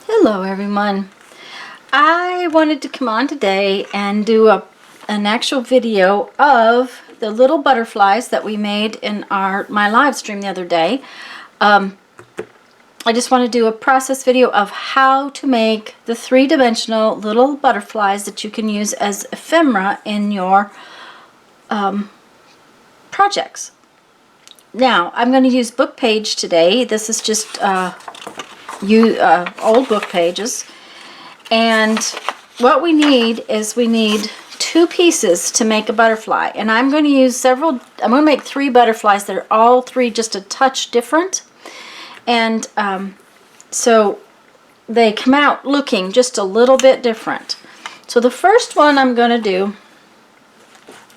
Hello everyone. I wanted to come on today and do an actual video of the little butterflies that we made in my live stream the other day. I just want to do a process video of how to make the three-dimensional little butterflies that you can use as ephemera in your projects. Now, I'm going to use book page today. This is just old book pages. And what we need is two pieces to make a butterfly. And I'm going to use I'm going to make three butterflies that are all three just a touch different. And so they come out looking just a little bit different. So the first one I'm going to do,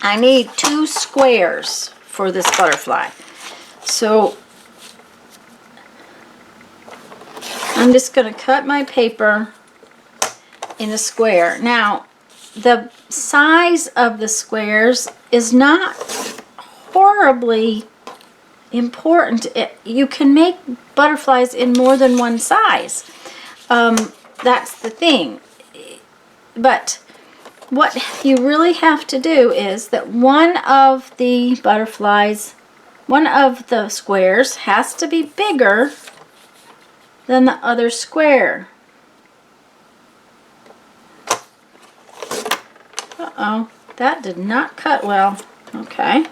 I need two squares for this butterfly. So I'm just going to cut my paper in a square. Now, the size of the squares is not horribly important. You can make butterflies in more than one size. That's the thing. But what you really have to do is that one of the squares has to be bigger than the other square. Uh-oh, that did not cut well. Okay.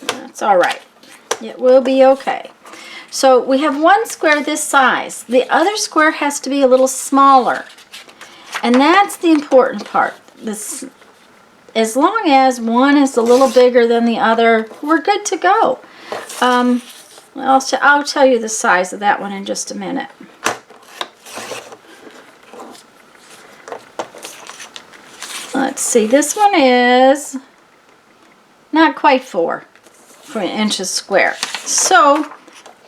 That's all right. It will be okay. So we have one square this size. The other square has to be a little smaller. And that's the important part. As long as one is a little bigger than the other, we're good to go. I'll tell you the size of that one in just a minute. Let's see, this one is not quite 4 inches square. So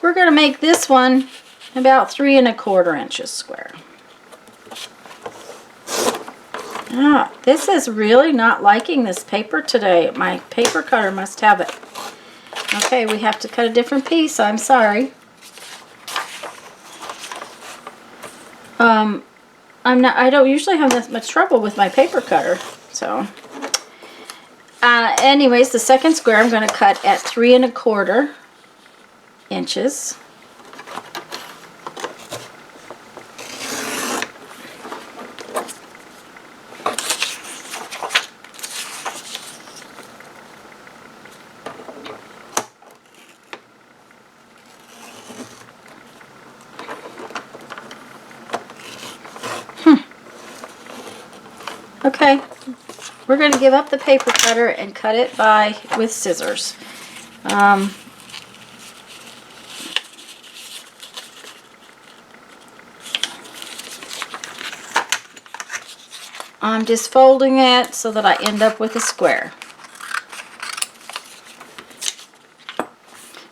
we're going to make this one about 3 1/4 inches square. This is really not liking this paper today. My paper cutter must have it. Okay, we have to cut a different piece. I'm sorry. I don't usually have that much trouble with my paper cutter. So, anyways, the second square I'm going to cut at 3 1/4 inches. Okay, we're going to give up the paper cutter and cut it with scissors. I'm just folding it so that I end up with a square.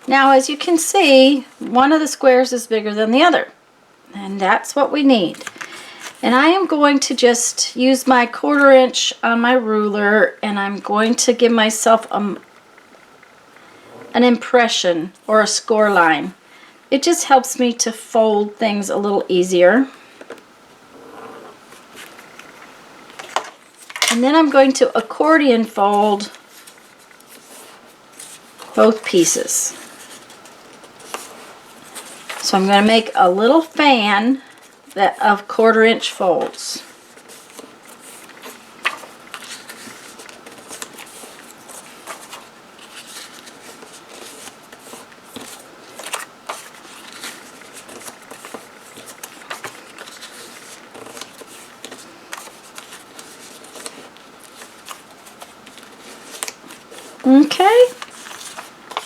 Now, as you can see, one of the squares is bigger than the other, and that's what we need. And I am going to just use my 1/4 inch on my ruler, and I'm going to give myself an impression or a score line. It just helps me to fold things a little easier. And then I'm going to accordion fold both pieces. So I'm going to make a little fan of 1/4 inch folds. Okay,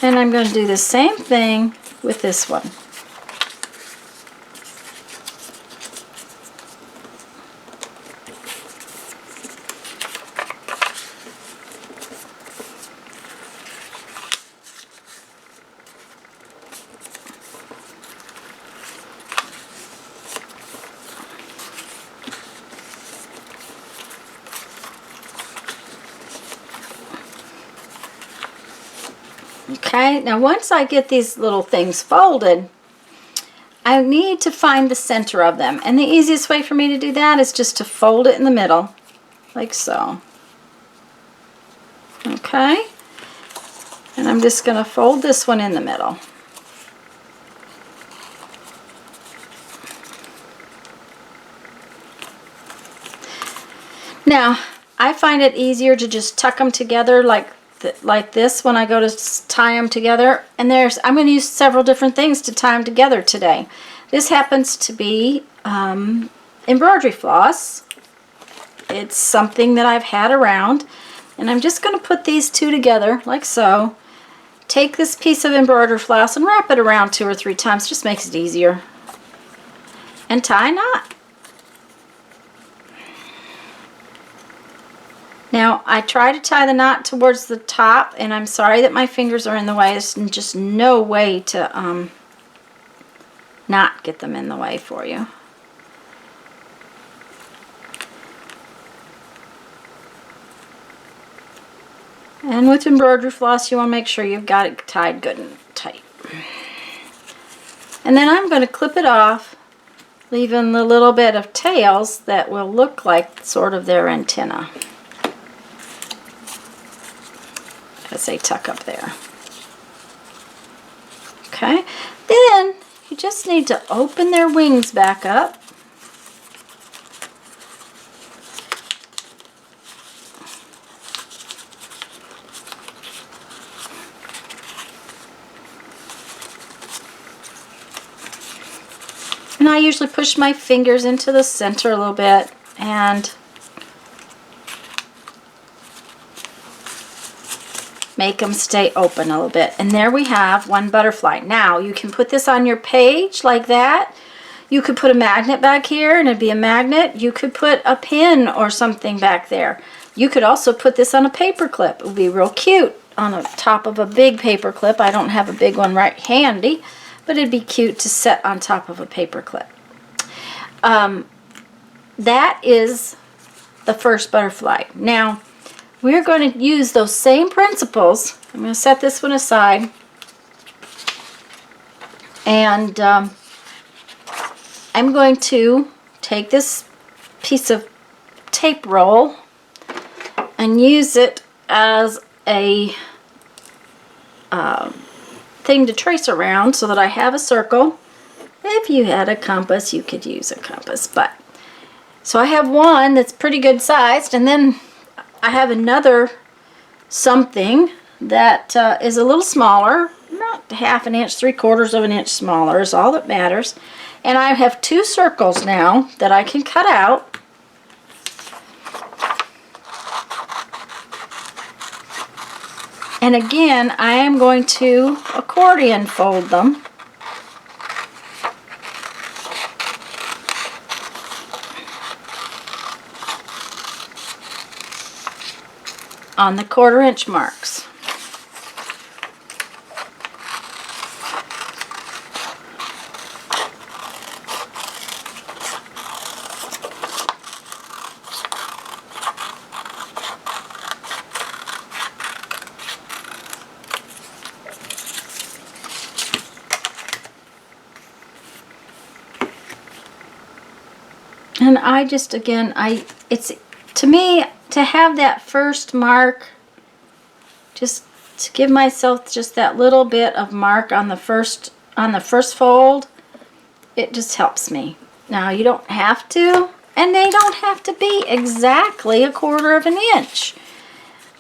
and I'm going to do the same thing with this one. Okay, now once I get these little things folded, I need to find the center of them. And the easiest way for me to do that is just to fold it in the middle, like so. Okay? And I'm just going to fold this one in the middle. Now, I find it easier to just tuck them together like this when I go to tie them together. And I'm going to use several different things to tie them together today. This happens to be embroidery floss. It's something that I've had around. And I'm just going to put these two together like so. Take this piece of embroidery floss and wrap it around 2 or 3 times. Just makes it easier. And tie a knot. Now, I try to tie the knot towards the top, and I'm sorry that my fingers are in the way. There's just no way to not get them in the way for you. And with embroidery floss, you want to make sure you've got it tied good and tight. And then I'm going to clip it off, leaving the little bit of tails that will look like sort of their antenna. As they tuck up there. Okay, then you just need to open their wings back up. And I usually push my fingers into the center a little bit and make them stay open a little bit. And there we have one butterfly. Now you can put this on your page like that. You could put a magnet back here and it'd be a magnet. You could put a pin or something back there. You could also put this on a paper clip. It would be real cute on the top of a big paper clip. I don't have a big one right handy, but it'd be cute to set on top of a paper clip. That is the first butterfly. Now, we're going to use those same principles. I'm going to set this one aside. And I'm going to take this piece of tape roll and use it as a thing to trace around so that I have a circle. If you had a compass, you could use a compass. But so I have one that's pretty good sized, and then I have another something that is a little smaller, about 1/2 inch, 3/4 inch smaller is all that matters. And I have 2 circles now that I can cut out. And again, I am going to accordion fold them. On the 1/4 inch marks. And I just, again, it's, to me, to have that first mark, just to give myself just that little bit of mark on the first fold, it just helps me. Now, you don't have to, and they don't have to be exactly 1/4 inch.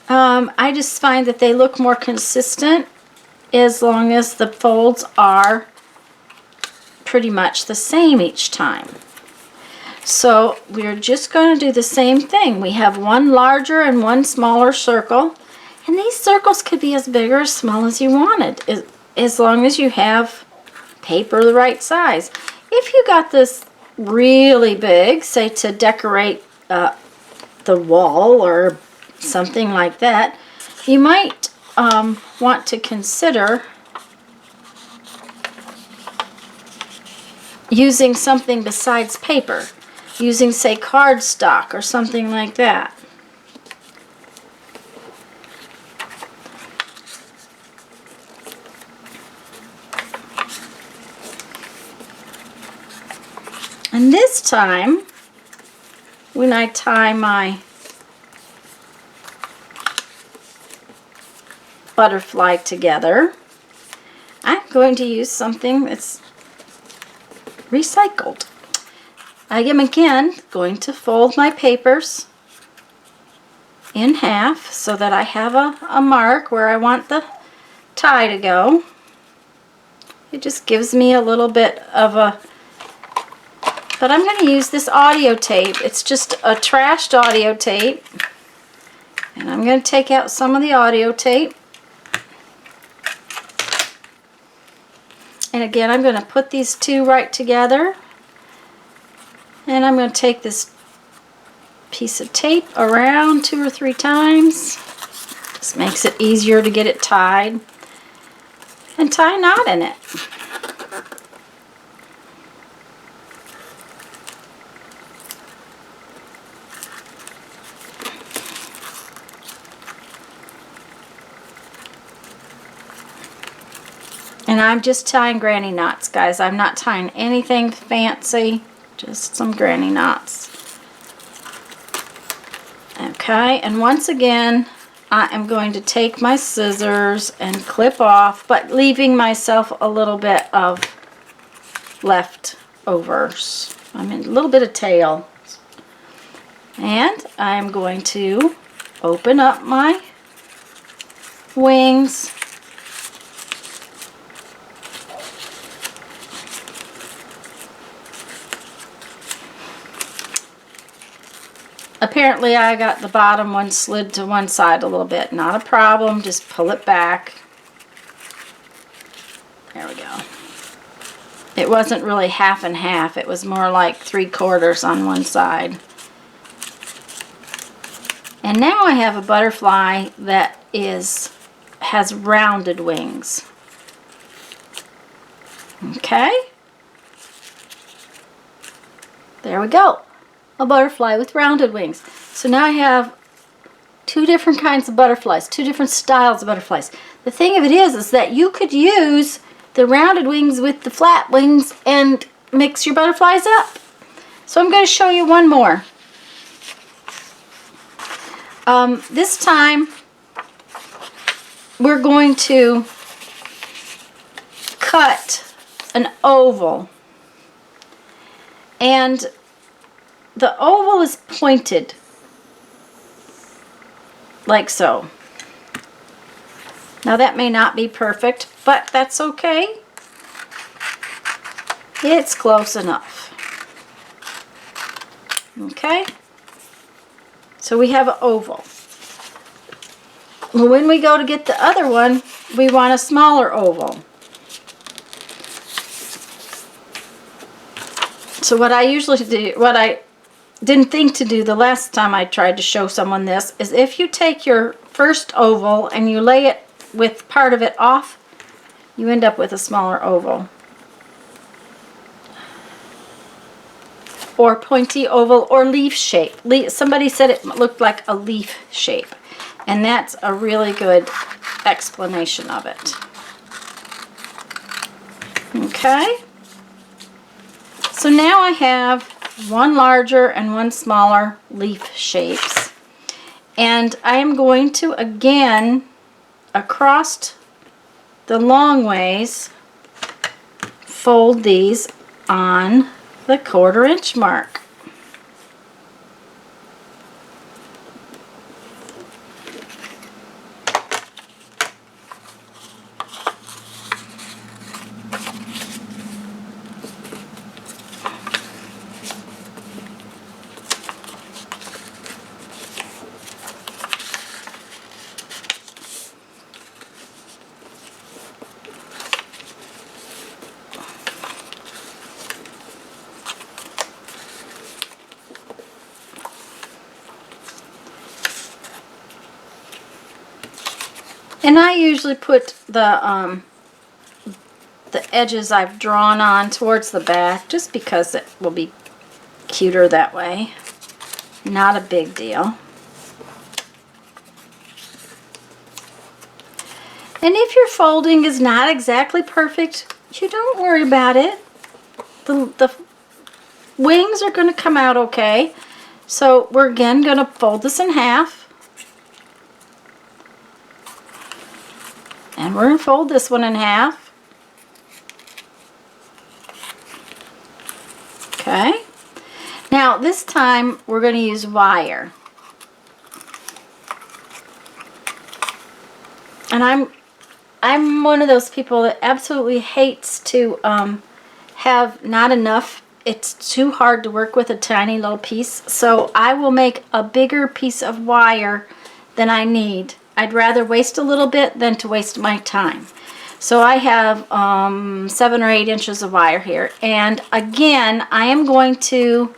I just find that they look more consistent as long as the folds are pretty much the same each time. So we're just going to do the same thing. We have one larger and one smaller circle, and these circles could be as big or as small as you wanted, as long as you have paper the right size. If you got this really big, say to decorate the wall or something like that, you might want to consider using something besides paper. Using, say, cardstock or something like that. And this time, when I tie my butterfly together, I'm going to use something that's recycled. I am again going to fold my papers in half so that I have a mark where I want the tie to go. It just gives me a little bit of a, but I'm going to use this audio tape. It's just a trashed audio tape, and I'm going to take out some of the audio tape. And again, I'm going to put these two right together, and I'm going to take this piece of tape around 2 or 3 times. Just makes it easier to get it tied, and tie a knot in it. And I'm just tying granny knots, guys. I'm not tying anything fancy, just some granny knots. Okay, and once again, I am going to take my scissors and clip off, but leaving myself a little bit of leftovers. I mean, a little bit of tail. And I'm going to open up my wings. Apparently I got the bottom one slid to one side a little bit. Not a problem, just pull it back. There we go. It wasn't really half and half, it was more like 3/4 on one side. And now I have a butterfly that has rounded wings. Okay? There we go. A butterfly with rounded wings. So now I have 2 different kinds of butterflies, 2 different styles of butterflies. The thing of it is that you could use the rounded wings with the flat wings and mix your butterflies up. So I'm going to show you one more. This time we're going to cut an oval, and the oval is pointed like so. Now that may not be perfect, but that's okay. It's close enough. Okay? So we have an oval. When we go to get the other one, we want a smaller oval. So what I usually do, what I didn't think to do the last time I tried to show someone this, is if you take your first oval and you lay it with part of it off, you end up with a smaller oval. Or pointy oval or leaf shape. Somebody said it looked like a leaf shape, and that's a really good explanation of it. Okay? So now I have one larger and one smaller leaf shapes, and I am going to again across the long ways fold these on the 1/4 inch mark. And I usually put the edges I've drawn on towards the back just because it will be cuter that way. Not a big deal. And if your folding is not exactly perfect, you don't worry about it. wings are going to come out okay. So we're again going to fold this in half. And we're going to fold this one in half. Okay. Now this time we're going to use wire. And I'm one of those people that absolutely hates to have not enough. It's too hard to work with a tiny little piece. So I will make a bigger piece of wire than I need. I'd rather waste a little bit than to waste my time. So I have 7 or 8 inches of wire here. And again, I am going to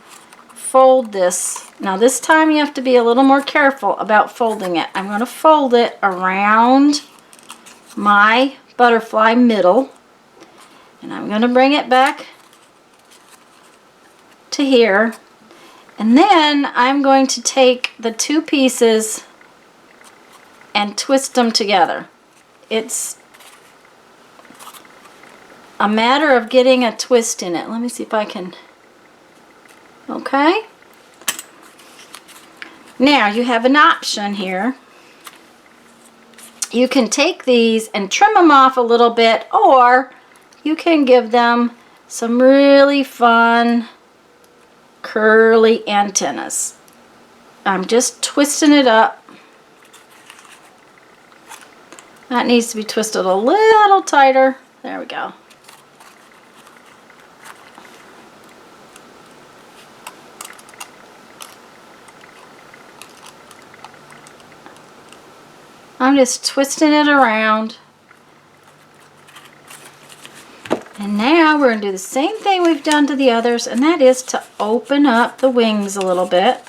fold this. Now this time you have to be a little more careful about folding it. I'm going to fold it around my butterfly middle. And I'm going to bring it back to here. And then I'm going to take the 2 pieces and twist them together. It's a matter of getting a twist in it. Let me see if I can. Okay. Now you have an option here. You can take these and trim them off a little bit, or you can give them some really fun curly antennas. I'm just twisting it up. That needs to be twisted a little tighter. There we go. I'm just twisting it around. And now we're going to do the same thing we've done to the others, and that is to open up the wings a little bit.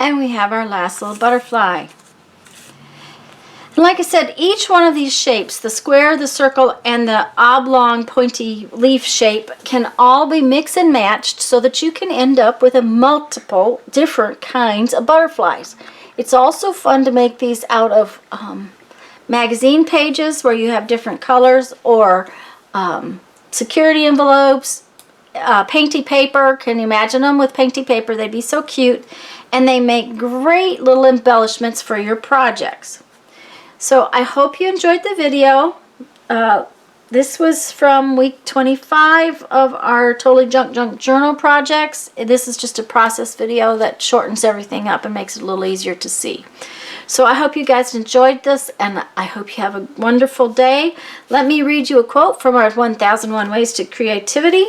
And we have our last little butterfly. And like I said, each one of these shapes, the square, the circle, and the oblong pointy leaf shape, can all be mixed and matched so that you can end up with a multiple different kinds of butterflies. It's also fun to make these out of magazine pages where you have different colors, or security envelopes, painty paper. Can you imagine them with painty paper? They'd be so cute. And they make great little embellishments for your projects. So I hope you enjoyed the video. This was from week 25 of our Totally Junk Journal projects. This is just a process video that shortens everything up and makes it a little easier to see. So I hope you guys enjoyed this, and I hope you have a wonderful day. Let me read you a quote from our 1001 Ways to Creativity.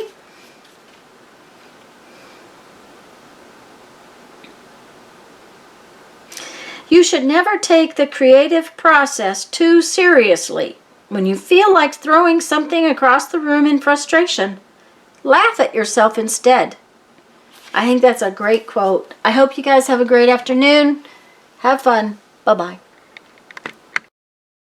You should never take the creative process too seriously. When you feel like throwing something across the room in frustration, laugh at yourself instead. I think that's a great quote. I hope you guys have a great afternoon. Have fun. Bye-bye.